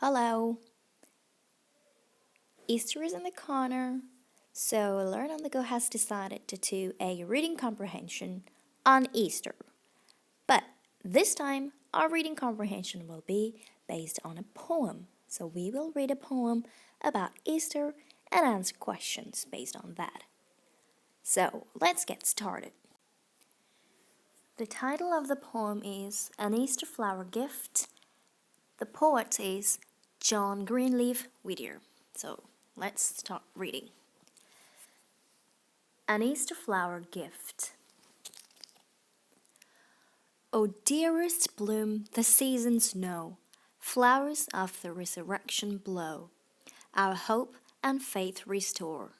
Hello. Easter is in the corner, so Learn on the Go has decided to do a reading comprehension on Easter. But this time, our reading comprehension will be based on a poem. So we will read a poem about Easter and answer questions based on that. So let's get started. The title of the poem is An Easter Flower Gift. The poet is John Greenleaf Whittier. So let's start reading. An Easter Flower Gift. O dearest bloom the seasons know, flowers of the resurrection blow, our hope and faith restore,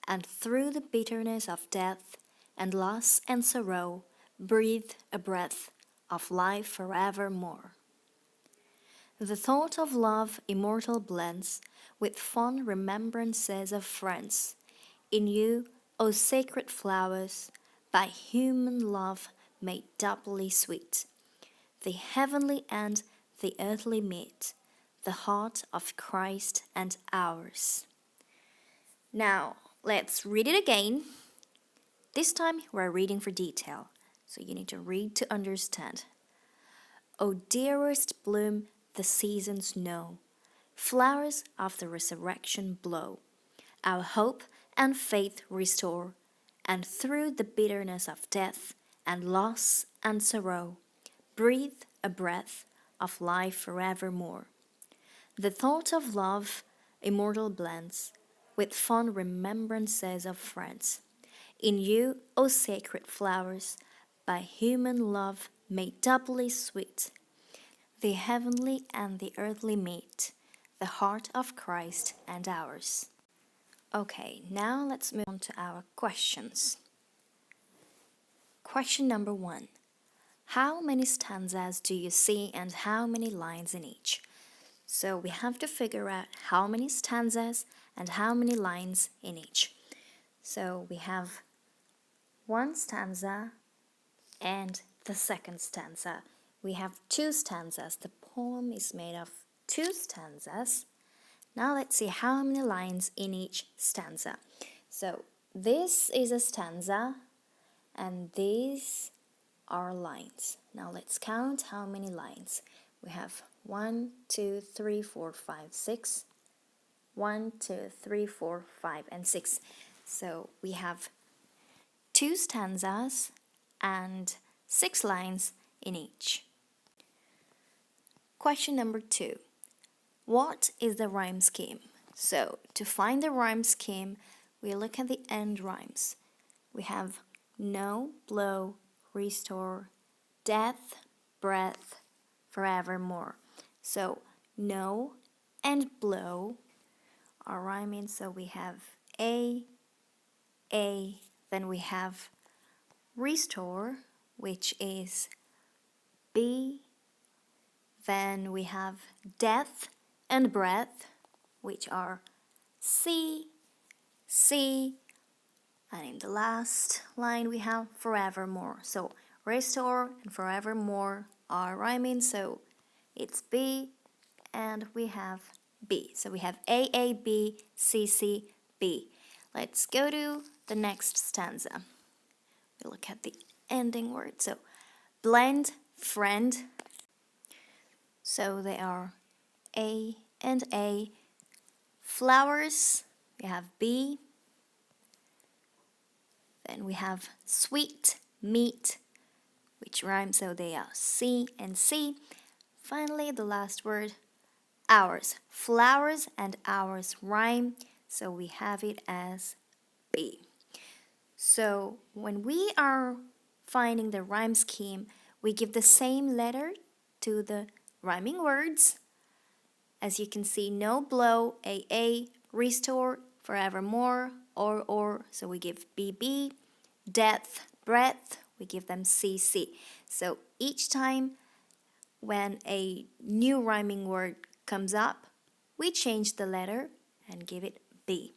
and through the bitterness of death and loss and sorrow, breathe a breath of life forevermore. The thought of love immortal blends with fond remembrances of friends. In you, O sacred flowers, by human love made doubly sweet, the heavenly and the earthly meet, the heart of Christ and ours. Now, let's read it again. This time, we're reading for detail, so you need to read to understand. O dearest bloom the seasons know, flowers of the resurrection blow, our hope and faith restore, and through the bitterness of death and loss and sorrow, breathe a breath of life forevermore. The thought of love immortal blends with fond remembrances of friends. In you, O sacred flowers, by human love made doubly sweet, the heavenly and the earthly meet, the heart of Christ and ours. Okay, now let's move on to our questions. Question number 1. How many stanzas do you see and how many lines in each? So we have to figure out how many stanzas and how many lines in each. So we have one stanza and the second stanza. We have two stanzas. The poem is made of two stanzas. Now let's see how many lines in each stanza. So this is a stanza and these are lines. Now let's count how many lines. We have 1, 2, 3, 4, 5, 6. 1, 2, 3, 4, 5, and 6. So we have two stanzas and 6 lines in each. Question number 2. What is the rhyme scheme? So to find the rhyme scheme, we look at the end rhymes. We have know, blow, restore, death, breath, forevermore. So know and blow are rhyming. So we have A, then we have restore, which is B, then we have death and breath, which are C, and in the last line we have forevermore. So restore and forevermore are rhyming, so it's B and we have B. So we have A, B, C, B. Let's go to the next stanza. We look at the ending word. So blend, friend. So they are A and A. Flowers, we have B. Then we have sweet, meat, which rhyme, so they are C and C. Finally, the last word, hours. Flowers and hours rhyme, so we have it as B. So when we are finding the rhyme scheme, we give the same letter to the rhyming words. As you can see, no, blow, A, restore, forevermore, or, so we give BB, death, breath, we give them CC. So each time when a new rhyming word comes up, we change the letter and give it B.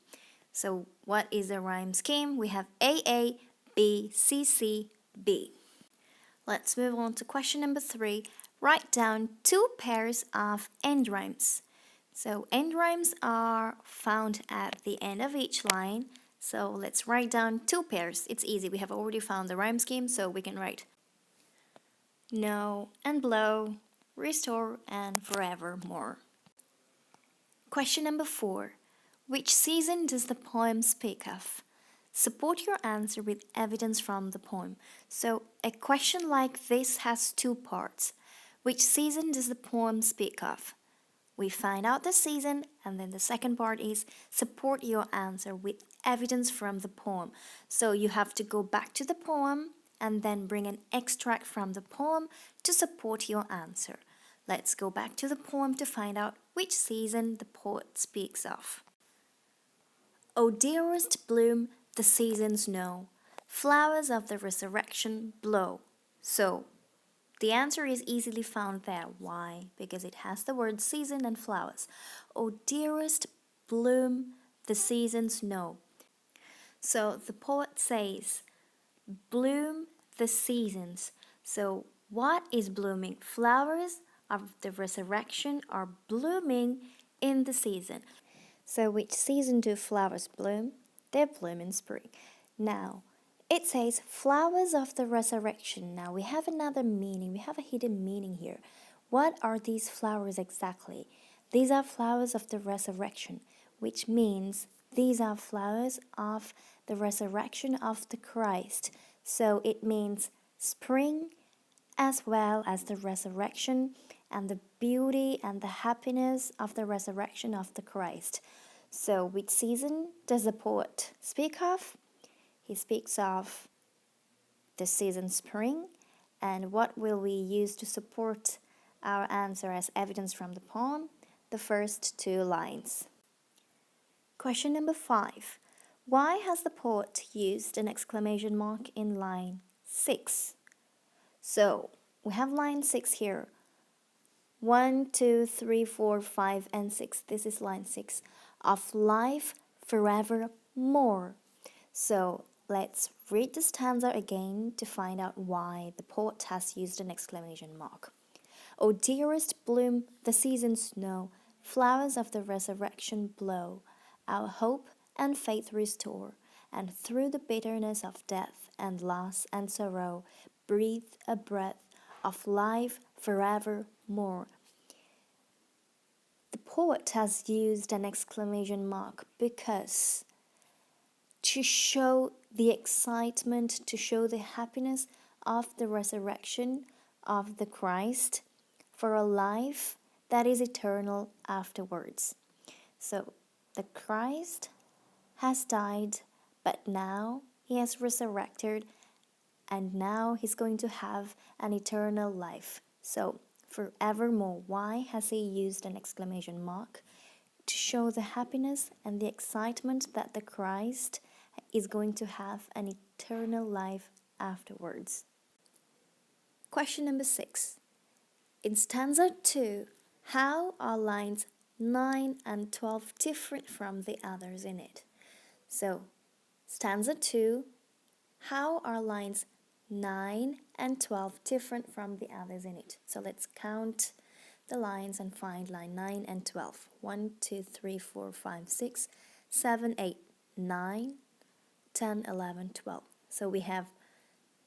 So what is the rhyme scheme? We have A, B, C, B. Let's move on to question number 3. Write down 2 pairs of end rhymes. So end rhymes are found at the end of each line. So let's write down two pairs. It's easy. We have already found the rhyme scheme, so we can write know and blow, restore, and forevermore. Question number 4. Which season does the poem speak of? Support your answer with evidence from the poem. So a question like this has two parts. Which season does the poem speak of? We find out the season, and then the second part is support your answer with evidence from the poem. So you have to go back to the poem and then bring an extract from the poem to support your answer. Let's go back to the poem to find out which season the poet speaks of. O dearest bloom, the seasons know, flowers of the resurrection blow. So, the answer is easily found there. Why? Because it has the word season and flowers. O dearest bloom, the seasons know. So, the poet says, bloom the seasons. So, what is blooming? Flowers of the resurrection are blooming in the season. So, which season do flowers bloom? They bloom in spring. Now, it says flowers of the resurrection. Now, we have another meaning. We have a hidden meaning here. What are these flowers exactly? These are flowers of the resurrection, which means these are flowers of the resurrection of the Christ. So, it means spring as well as the resurrection and the beauty and the happiness of the resurrection of the Christ. So, which season does the poet speak of? He speaks of the season spring. And what will we use to support our answer as evidence from the poem? The first two lines. Question number 5. Why has the poet used an exclamation mark in line 6? So, we have line 6 here. 1, 2, 3, 4, 5, and 6. This is line 6. Of life forevermore. So, let's read the stanza again to find out why the poet has used an exclamation mark. O dearest bloom, the seasons know, flowers of the resurrection blow, our hope and faith restore, and through the bitterness of death and loss and sorrow, breathe a breath of life forevermore. The poet has used an exclamation mark because to show the excitement, to show the happiness of the resurrection of the Christ for a life that is eternal afterwards. So, the Christ has died, but now he has resurrected, and now he's going to have an eternal life. So, forevermore. Why has he used an exclamation mark? To show the happiness and the excitement that the Christ is going to have an eternal life afterwards. Question number 6. In stanza 2, how are lines 9 and 12 different from the others in it? So, stanza 2, how are lines 9 and 12 different from the others in it? So let's count the lines and find line 9 and 12. 1, 2, 3, 4, 5, 6, 7, 8, 9, 10, 11, 12. So we have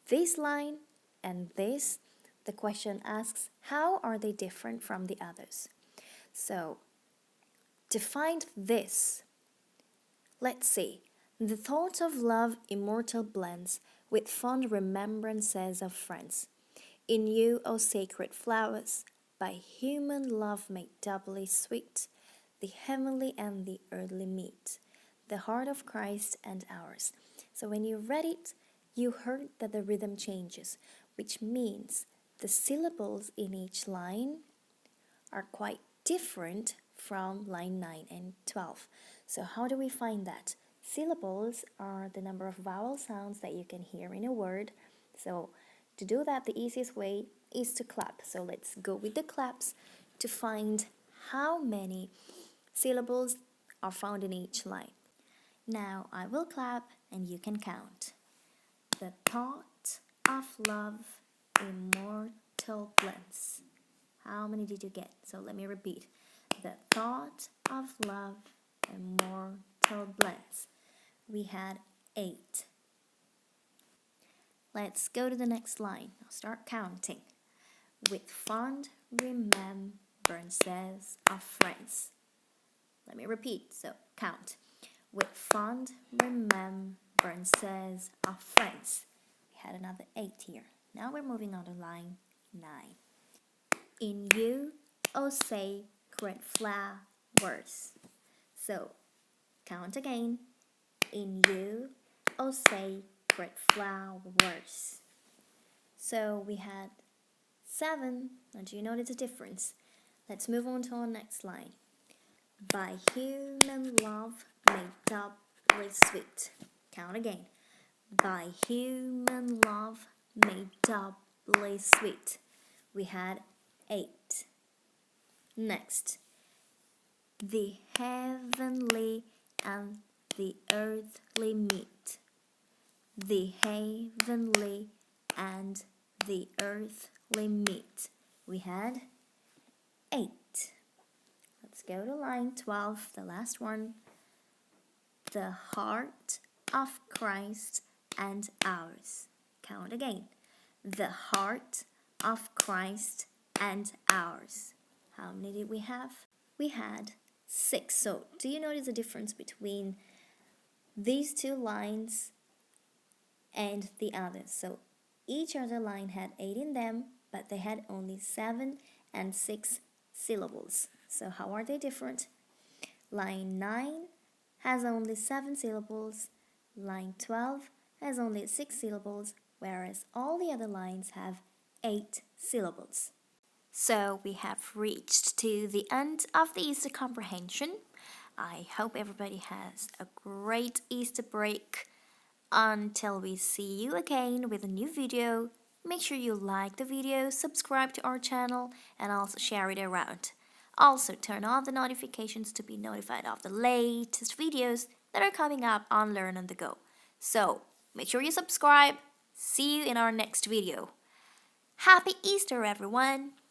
this line and this. The question asks, how are they different from the others? So, to find this, let's see. The thought of love immortal blends with fond remembrances of friends. In you, O sacred flowers, by human love made doubly sweet, the heavenly and the earthly meet, the heart of Christ and ours. So when you read it, you heard that the rhythm changes, which means the syllables in each line are quite different from line 9 and 12. So how do we find that? Syllables are the number of vowel sounds that you can hear in a word. So to do that, the easiest way is to clap. So let's go with the claps to find how many syllables are found in each line. Now I will clap and you can count. The thought of love immortal blends. How many did you get? So let me repeat. the thought of love and mortal bliss. We had 8. Let's go to the next line. I'll start counting. With fond remembrances of friends. Let me repeat, so count. With fond remembrances of friends. We had another 8 here. Now we're moving on to line 9. In you, O sacred flowers. So, count again. In you, O sacred flowers. So we had 7. Now do you notice the difference? Let's move on to our next line. By human love made doubly sweet. Count again. By human love made doubly sweet. We had 8. Next. The heavenly and the earthly meet. The heavenly and the earthly meet. We had 8. Let's go to line 12, the last one. The heart of Christ and ours. Count again. The heart of Christ and ours. How many did we have? We had 6. So, do you notice the difference between these 2 lines and the others? So, each other line had 8 in them, but they had only 7 and 6 syllables. So, how are they different? Line 9 has only 7 syllables. Line 12 has only 6 syllables, whereas all the other lines have 8 syllables. So we have reached to the end of the Easter comprehension. I hope everybody has a great Easter break. Until we see you again with a new video, make sure you like the video, subscribe to our channel, and also share it around. Also turn on the notifications to be notified of the latest videos that are coming up on Learn on the Go. So make sure you subscribe. See you in our next video. Happy Easter, everyone!